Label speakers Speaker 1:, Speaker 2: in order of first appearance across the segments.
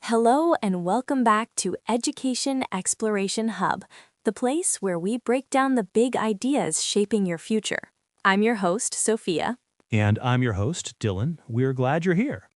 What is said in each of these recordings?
Speaker 1: Hello and welcome back to Education Exploration Hub, the place where we break down the big ideas shaping your future. I'm your host, Sophia.
Speaker 2: And I'm your host, Dylan. We're glad you're here.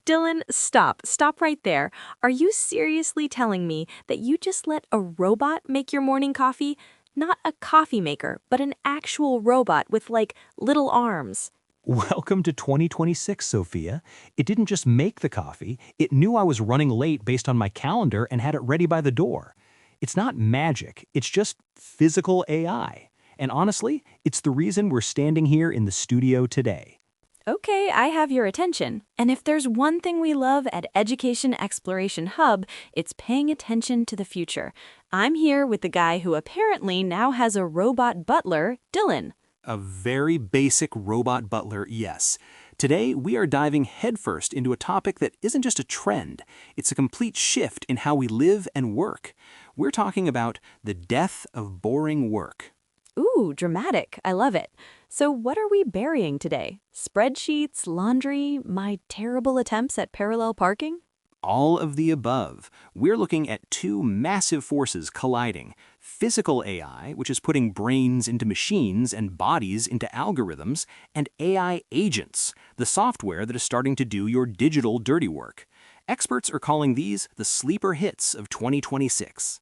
Speaker 1: Dylan, stop right there. Are you seriously telling me that you just let a robot make your morning coffee? Not a coffee maker, but an actual robot with, little arms.
Speaker 2: Welcome to 2026, Sophia. It didn't just make the coffee, it knew I was running late based on my calendar and had it ready by the door. It's not magic, it's just physical AI. And honestly, it's the reason we're standing here in the studio today.
Speaker 1: Okay, I have your attention. And if there's one thing we love at Education Exploration Hub, it's paying attention to the future. I'm here with the guy who apparently now has a robot butler, Dylan.
Speaker 2: A very basic robot butler, yes. Today, we are diving headfirst into a topic that isn't just a trend, it's a complete shift in how we live and work. We're talking about the death of boring work.
Speaker 1: Ooh, dramatic. I love it. So what are we burying today? Spreadsheets, laundry, my terrible attempts at parallel parking?
Speaker 2: All of the above. We're looking at two massive forces colliding. Physical AI, which is putting brains into machines and bodies into algorithms, and AI agents, the software that is starting to do your digital dirty work. Experts are calling these the sleeper hits of 2026.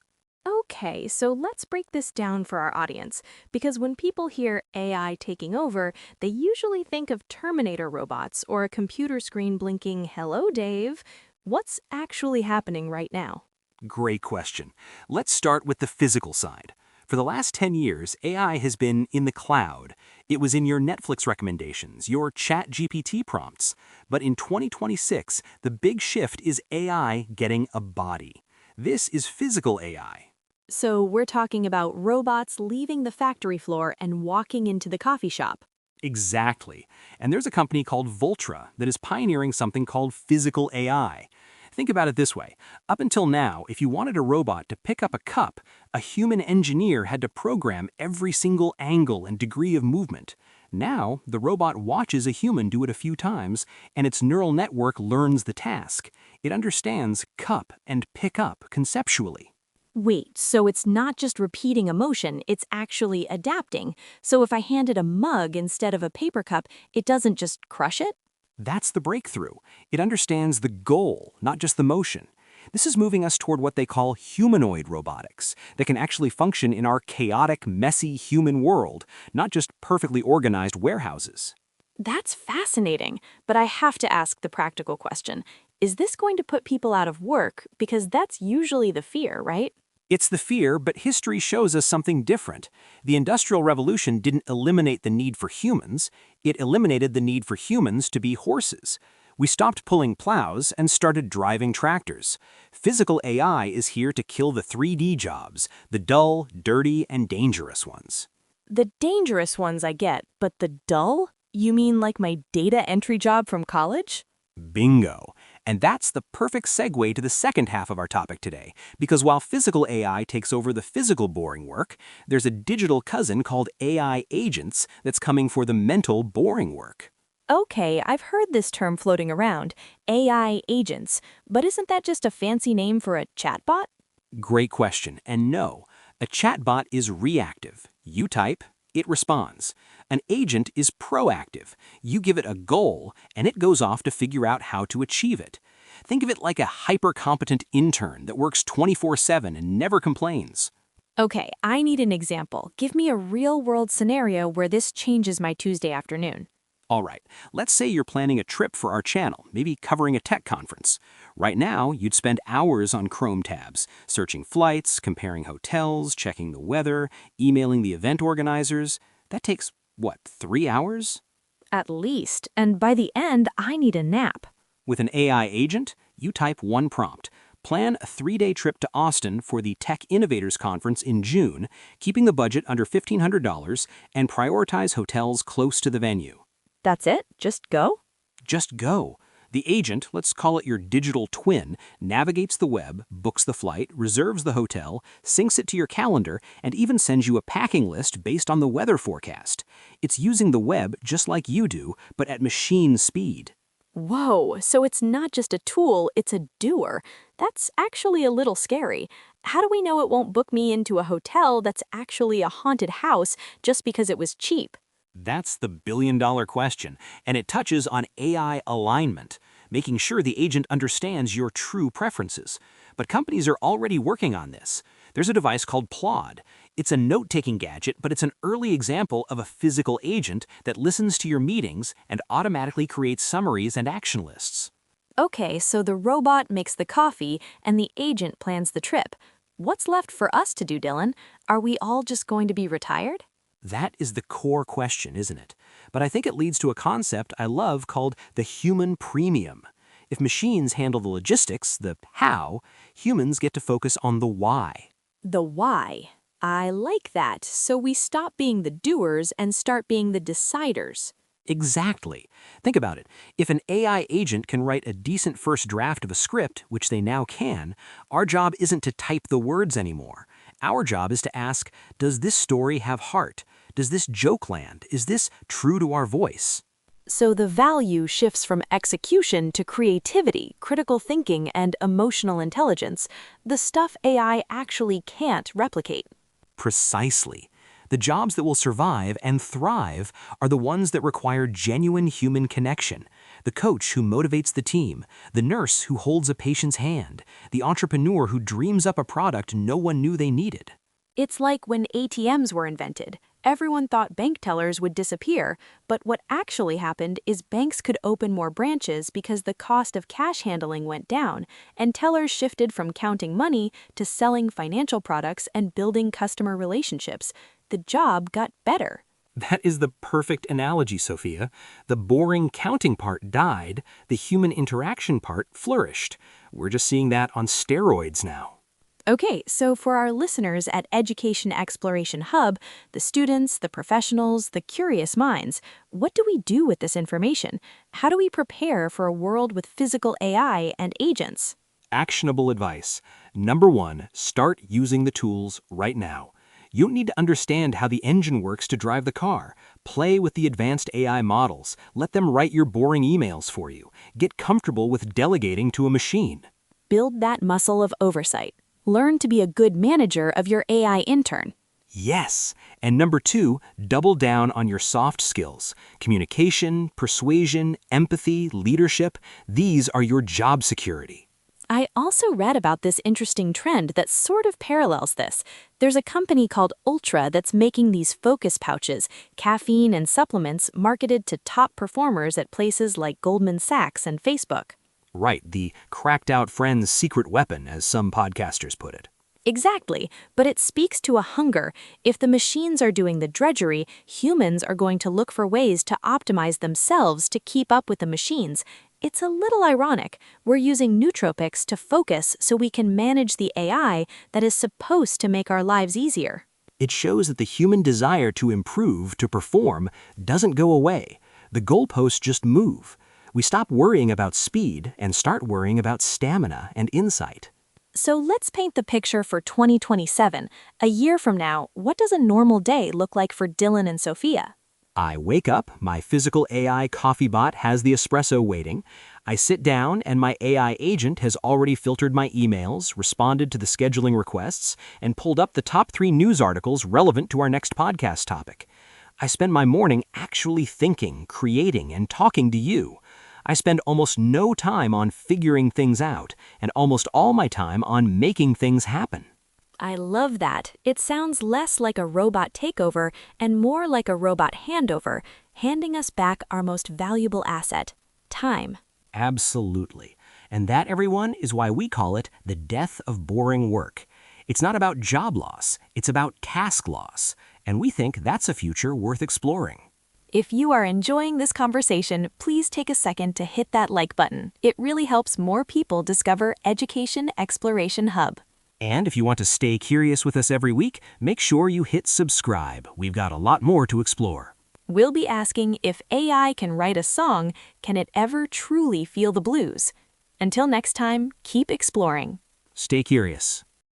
Speaker 1: Okay, so let's break this down for our audience, because when people hear AI taking over, they usually think of Terminator robots or a computer screen blinking, "Hello, Dave." What's actually happening right now?
Speaker 2: Great question. Let's start with the physical side. For the last 10 years, AI has been in the cloud. It was in your Netflix recommendations, your ChatGPT prompts. But in 2026, the big shift is AI getting a body. This is physical AI.
Speaker 1: So we're talking about robots leaving the factory floor and walking into the coffee shop.
Speaker 2: Exactly. And there's a company called Voltra that is pioneering something called physical AI. Think about it this way. Up until now, if you wanted a robot to pick up a cup, a human engineer had to program every single angle and degree of movement. Now, the robot watches a human do it a few times, and its neural network learns the task. It understands cup and pick up conceptually.
Speaker 1: Wait, so it's not just repeating a motion, it's actually adapting. So if I handed a mug instead of a paper cup, it doesn't just crush it?
Speaker 2: That's the breakthrough. It understands the goal, not just the motion. This is moving us toward what they call humanoid robotics, that can actually function in our chaotic, messy human world, not just perfectly organized warehouses.
Speaker 1: That's fascinating, but I have to ask the practical question. Is this going to put people out of work? Because that's usually the fear, right?
Speaker 2: It's the fear, but history shows us something different. The Industrial Revolution didn't eliminate the need for humans, it eliminated the need for humans to be horses. We stopped pulling plows and started driving tractors. Physical AI is here to kill the 3D jobs, the dull, dirty, and dangerous ones.
Speaker 1: The dangerous ones I get, but the dull? You mean like my data entry job from college?
Speaker 2: Bingo. And that's the perfect segue to the second half of our topic today, because while physical AI takes over the physical boring work, there's a digital cousin called AI agents that's coming for the mental boring work.
Speaker 1: Okay, I've heard this term floating around, AI agents, but isn't that just a fancy name for a chatbot?
Speaker 2: Great question, and no, a chatbot is reactive. You type, it responds. An agent is proactive. You give it a goal, and it goes off to figure out how to achieve it. Think of it like a hyper-competent intern that works 24/7 and never complains.
Speaker 1: Okay, I need an example. Give me a real-world scenario where this changes my Tuesday afternoon.
Speaker 2: All right, let's say you're planning a trip for our channel, maybe covering a tech conference. Right now, you'd spend hours on Chrome tabs, searching flights, comparing hotels, checking the weather, emailing the event organizers. That takes, what, 3 hours?
Speaker 1: At least, and by the end, I need a nap.
Speaker 2: With an AI agent, you type one prompt. Plan a 3-day trip to Austin for the Tech Innovators Conference in June, keeping the budget under $1,500, and prioritize hotels close to the venue.
Speaker 1: That's it? Just go?
Speaker 2: Just go. The agent, let's call it your digital twin, navigates the web, books the flight, reserves the hotel, syncs it to your calendar, and even sends you a packing list based on the weather forecast. It's using the web just like you do, but at machine speed.
Speaker 1: Whoa, so it's not just a tool, it's a doer. That's actually a little scary. How do we know it won't book me into a hotel that's actually a haunted house just because it was cheap?
Speaker 2: That's the billion-dollar question, and it touches on AI alignment, making sure the agent understands your true preferences. But companies are already working on this. There's a device called Plod. It's a note-taking gadget, but it's an early example of a physical agent that listens to your meetings and automatically creates summaries and action lists.
Speaker 1: Okay, so the robot makes the coffee and the agent plans the trip. What's left for us to do, Dylan? Are we all just going to be retired?
Speaker 2: That is the core question, isn't it? But I think it leads to a concept I love called the human premium. If machines handle the logistics, the how, humans get to focus on the why.
Speaker 1: The why. I like that. So we stop being the doers and start being the deciders.
Speaker 2: Exactly. Think about it. If an AI agent can write a decent first draft of a script, which they now can, our job isn't to type the words anymore. Our job is to ask, does this story have heart? Does this joke land? Is this true to our voice?
Speaker 1: So the value shifts from execution to creativity, critical thinking, and emotional intelligence, the stuff AI actually can't replicate.
Speaker 2: Precisely. The jobs that will survive and thrive are the ones that require genuine human connection. The coach who motivates the team, the nurse who holds a patient's hand, the entrepreneur who dreams up a product no one knew they needed.
Speaker 1: It's like when ATMs were invented. Everyone thought bank tellers would disappear, but what actually happened is banks could open more branches because the cost of cash handling went down, and tellers shifted from counting money to selling financial products and building customer relationships. The job got better.
Speaker 2: That is the perfect analogy, Sophia. The boring counting part died, the human interaction part flourished. We're just seeing that on steroids now.
Speaker 1: Okay, so for our listeners at Education Exploration Hub, the students, the professionals, the curious minds, what do we do with this information? How do we prepare for a world with physical AI and agents?
Speaker 2: Actionable advice. Number one, start using the tools right now. You don't need to understand how the engine works to drive the car. Play with the advanced AI models. Let them write your boring emails for you. Get comfortable with delegating to a machine.
Speaker 1: Build that muscle of oversight. Learn to be a good manager of your AI intern.
Speaker 2: Yes. And number two, double down on your soft skills. Communication, persuasion, empathy, leadership, these are your job security.
Speaker 1: I also read about this interesting trend that sort of parallels this. There's a company called Voltra that's making these focus pouches, caffeine and supplements marketed to top performers at places like Goldman Sachs and Facebook.
Speaker 2: Right, the cracked-out friend's secret weapon, as some podcasters put it.
Speaker 1: Exactly, but it speaks to a hunger. If the machines are doing the drudgery, humans are going to look for ways to optimize themselves to keep up with the machines. It's a little ironic. We're using nootropics to focus so we can manage the AI that is supposed to make our lives easier.
Speaker 2: It shows that the human desire to improve, to perform, doesn't go away. The goalposts just move. We stop worrying about speed and start worrying about stamina and insight.
Speaker 1: So let's paint the picture for 2027. A year from now, what does a normal day look like for Dylan and Sophia?
Speaker 2: I wake up, my physical AI coffee bot has the espresso waiting. I sit down and my AI agent has already filtered my emails, responded to the scheduling requests, and pulled up the top 3 news articles relevant to our next podcast topic. I spend my morning actually thinking, creating, and talking to you. I spend almost no time on figuring things out, and almost all my time on making things happen.
Speaker 1: I love that. It sounds less like a robot takeover and more like a robot handover, handing us back our most valuable asset, time.
Speaker 2: Absolutely. And that, everyone, is why we call it the death of boring work. It's not about job loss, it's about task loss. And we think that's a future worth exploring.
Speaker 1: If you are enjoying this conversation, please take a second to hit that like button. It really helps more people discover Education Exploration Hub.
Speaker 2: And if you want to stay curious with us every week, make sure you hit subscribe. We've got a lot more to explore.
Speaker 1: We'll be asking, if AI can write a song, can it ever truly feel the blues? Until next time, keep exploring.
Speaker 2: Stay curious.